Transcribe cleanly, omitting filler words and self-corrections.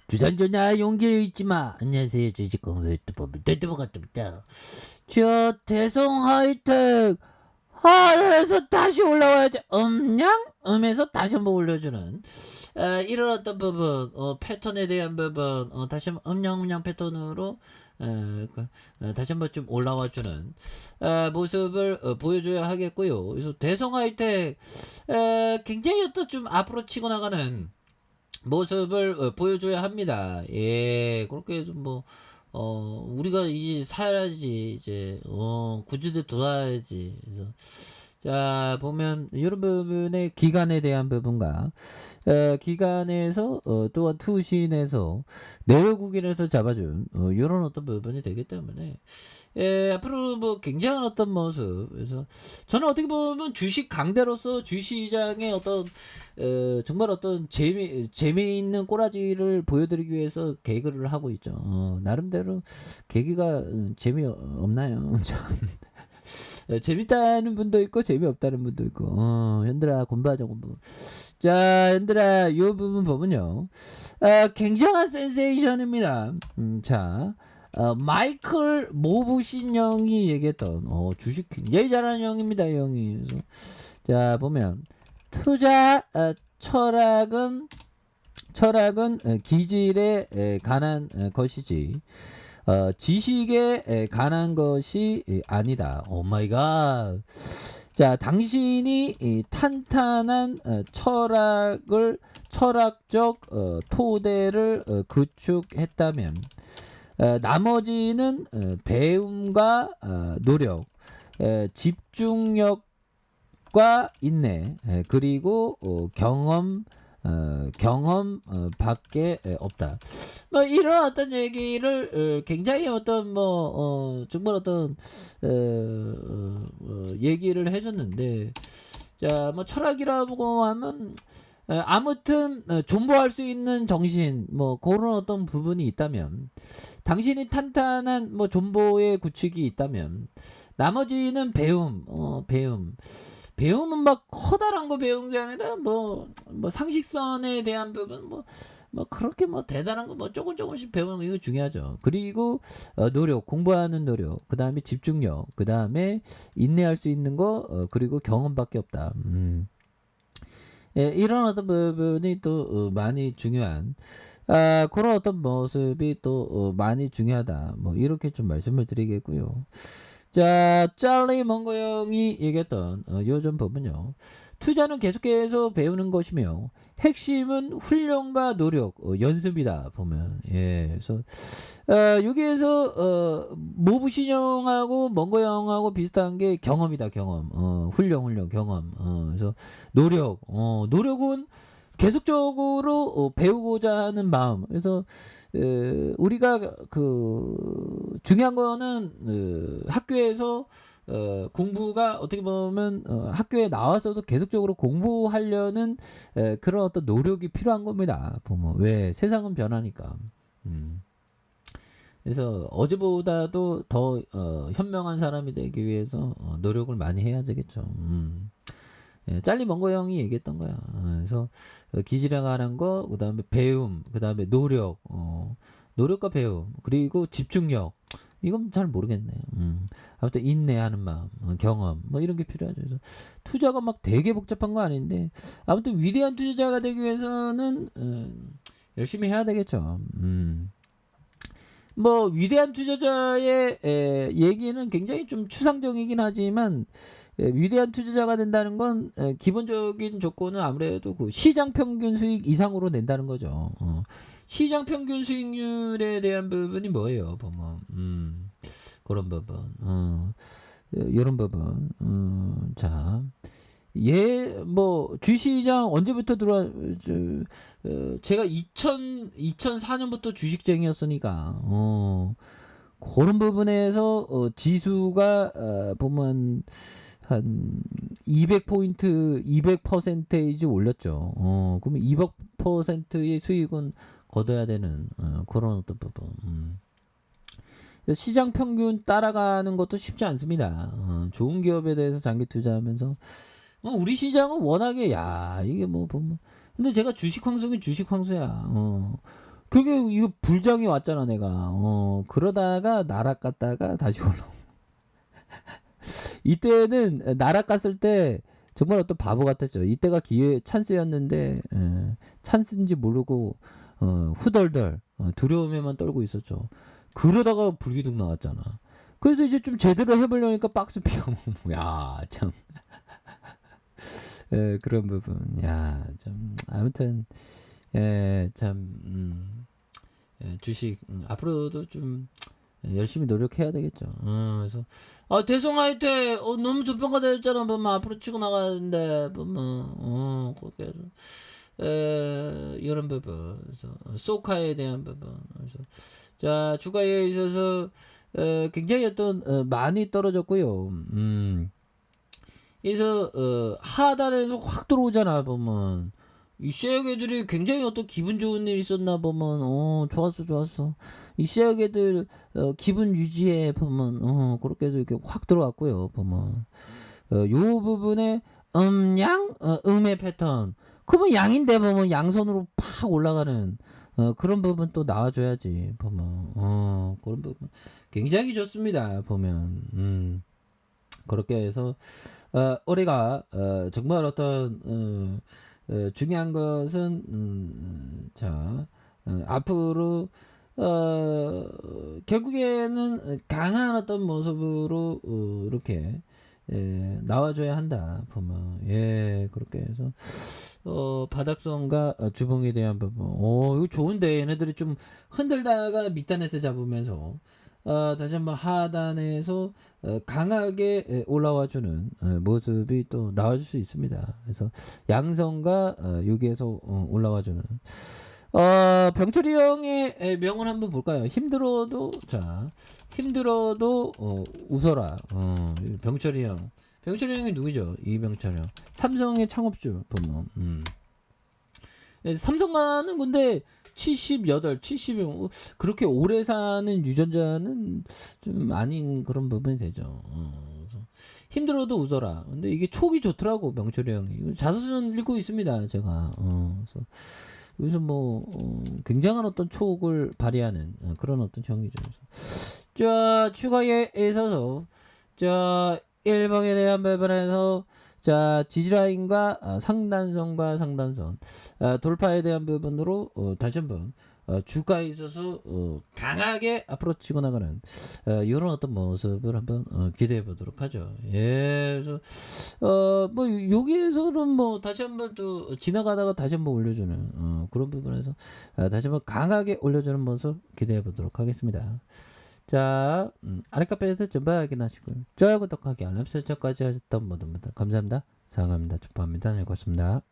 주산전야 용기를 잊지 마. 안녕하세요. 주식공수 유튜브 유튜버가 좀있다. 저 대성 하이텍 하에서 다시 올라와야지. 음에서 다시 한번 올려주는 이런 어떤 부분, 패턴에 대한 부분, 다시 한번 음량 패턴으로 다시 한번 좀 올라와주는 모습을 보여줘야 하겠고요. 그래서 대성 하이텍 굉장히 어떤 좀 앞으로 치고 나가는 모습을 보여줘야 합니다. 예, 그렇게 좀 우리가 이제 살아야지, 이제, 구주대 돌아야지. 그래서, 자, 보면, 이런 부분의 기간에 대한 부분과, 기간에서, 또한 투신에서, 내외국인에서 잡아준, 이런 어떤 부분이 되기 때문에, 예, 앞으로 뭐 굉장한 어떤 모습. 그래서 저는 어떻게 보면 주식 강대로서 주시장의 어떤 정말 어떤 재미있는 꼬라지를 보여드리기 위해서 개그를 하고 있죠. 나름대로 개그가 재미없나요? 참. 재밌다는 분도 있고 재미없다는 분도 있고. 현들아 공부하자 공부. 자, 현들아 이 부분 보면요. 굉장한 센세이션입니다. 자. 마이클 모브신 형이 얘기했던 주식 굉장히 잘하는 형입니다. 형이. 그래서 자 보면 투자 철학은 기질에 관한 것이지 지식에 관한 것이 아니다. 오 마이 갓. 자, 당신이 탄탄한 철학적 토대를 구축했다면 나머지는 배움과 노력, 집중력과 인내, 그리고 경험 밖에 없다. 뭐 이런 어떤 얘기를 굉장히 어떤 정말 어떤 얘기를 해줬는데, 자, 뭐 철학이라고 하면 아무튼 존버할 수 있는 정신 그런 어떤 부분이 있다면, 당신이 탄탄한 존버의 구축이 있다면 나머지는 배움은 막 커다란 거 배운 게 아니라 상식선에 대한 부분 그렇게 대단한 거 조금씩 배우는 거 이거 중요하죠. 그리고 노력, 공부하는 노력, 그 다음에 집중력, 그 다음에 인내할 수 있는 거, 그리고 경험밖에 없다. 예, 이런 어떤 부분이 또 많이 중요한 그런 어떤 모습이 또 많이 중요하다. 이렇게 좀 말씀을 드리겠고요. 자, 짤리 멍거 형이 얘기했던 요즘 부분요. 투자는 계속해서 배우는 것이며 핵심은 훈련과 노력, 연습이다 보면. 예, 그래서 여기에서 모브신 형하고 멍거 형하고 비슷한 게 경험이다. 경험. 훈련 경험. 그래서 노력은 계속적으로 배우고자 하는 마음. 그래서 우리가 중요한 거는 학교에서 공부가 어떻게 보면 학교에 나와서도 계속적으로 공부하려는 그런 어떤 노력이 필요한 겁니다. 보면 왜 세상은 변하니까. 그래서 어제보다도 더 현명한 사람이 되기 위해서 노력을 많이 해야 되겠죠. 예, 짤리 멍거 형이 얘기했던 거야. 그래서 기질에 관한 거, 그 다음에 배움, 그 다음에 노력과 배움, 그리고 집중력. 이건 잘 모르겠네. 아무튼 인내하는 마음, 경험, 이런 게 필요하죠. 그래서 투자가 막 되게 복잡한 거 아닌데, 아무튼 위대한 투자자가 되기 위해서는 열심히 해야 되겠죠. 위대한 투자자의 얘기는 굉장히 좀 추상적이긴 하지만 위대한 투자자가 된다는 건 기본적인 조건은 아무래도 그 시장 평균 수익 이상으로 낸다는 거죠. 시장 평균 수익률에 대한 부분이 뭐예요? 보면 그런 부분, 이런 부분. 자. 주시장 언제부터 제가 2004년부터 주식쟁이였으니까, 그런 부분에서, 지수가, 보면, 한, 200포인트, 200% 올렸죠. 그러면 200%의 수익은 거둬야 되는, 그런 어떤 부분. 시장 평균 따라가는 것도 쉽지 않습니다. 좋은 기업에 대해서 장기 투자하면서, 우리 시장은 워낙에 이게 보면 근데 제가 주식 황소긴 주식 황소야. 그게 이거 불장이 왔잖아 내가. 그러다가 날아갔다가 다시 올라오. 이때는 날아갔을 때 정말 어떤 바보 같았죠. 이때가 기회 찬스였는데 찬스인지 모르고 후덜덜 두려움에만 떨고 있었죠. 그러다가 불기둥 나왔잖아. 그래서 이제 좀 제대로 해보려니까 박스 피하고 야 참. 그런 부분. 야 참 아무튼 참 주식 앞으로도 좀 열심히 노력해야 되겠죠. 그래서 대성 하이텍 너무 저평가되어 있잖아. 뭐 앞으로 치고 나가야 되는데 뭐 그렇게 해서 이런 부분. 그래서 소카에 대한 부분. 그래서 자 주가에 있어서 굉장히 어떤 많이 떨어졌고요. 그래서 하단에서 확 들어오잖아 보면. 이 쉐어게들이 굉장히 어떤 기분 좋은 일 있었나 보면 좋았어. 이 쉐어게들 기분 유지해 보면 그렇게 해서 이렇게 확 들어왔고요 보면 요 부분에 음양 음의 패턴 그러면 양인데 보면 양선으로 팍 올라가는 그런 부분 또 나와줘야지 보면 그런 부분 굉장히 좋습니다 보면 그렇게 해서 올해가 정말 어떤 중요한 것은 자 앞으로 결국에는 강한 어떤 모습으로 이렇게 나와줘야 한다 보면 그렇게 해서 바닥선과 주봉에 대한 부분 이거 좋은데 얘네들이 좀 흔들다가 밑단에서 잡으면서 다시 한번 하단에서 강하게 올라와주는 모습이 또 나와줄 수 있습니다. 그래서 양성과 여기에서 올라와주는 병철이 형의 명언 한번 볼까요? 힘들어도 웃어라. 병철이 형이 누구죠? 이병철 형. 삼성의 창업주 보면. 삼성가는 근데 78, 70 그렇게 오래 사는 유전자는 좀 아닌 그런 부분이 되죠. 그래서 힘들어도 웃어라. 근데 이게 촉이 좋더라고 명철이 형이. 자서전 읽고 있습니다 제가. 그래서 여기서 뭐 굉장한 어떤 촉을 발휘하는 그런 어떤 형이죠. 자 추가에 있어서 자 1번에 대한 부분에서 자 지지라인과 상단선과 상단선 돌파에 대한 부분으로 다시 한번 주가에 있어서 강하게 앞으로 치고 나가는 이런 어떤 모습을 한번 기대해 보도록 하죠. 그래서 뭐 여기에서는 뭐 다시 한번 또 지나가다가 다시 한번 올려주는 그런 부분에서 다시 한번 강하게 올려주는 모습 기대해 보도록 하겠습니다. 자, 아랫카페에서 전부 확인하시고요. 좋아요, 구독하기, 알람 설정까지 하셨던 모든 분들 감사합니다. 사랑합니다. 축복합니다. 네, 고맙습니다.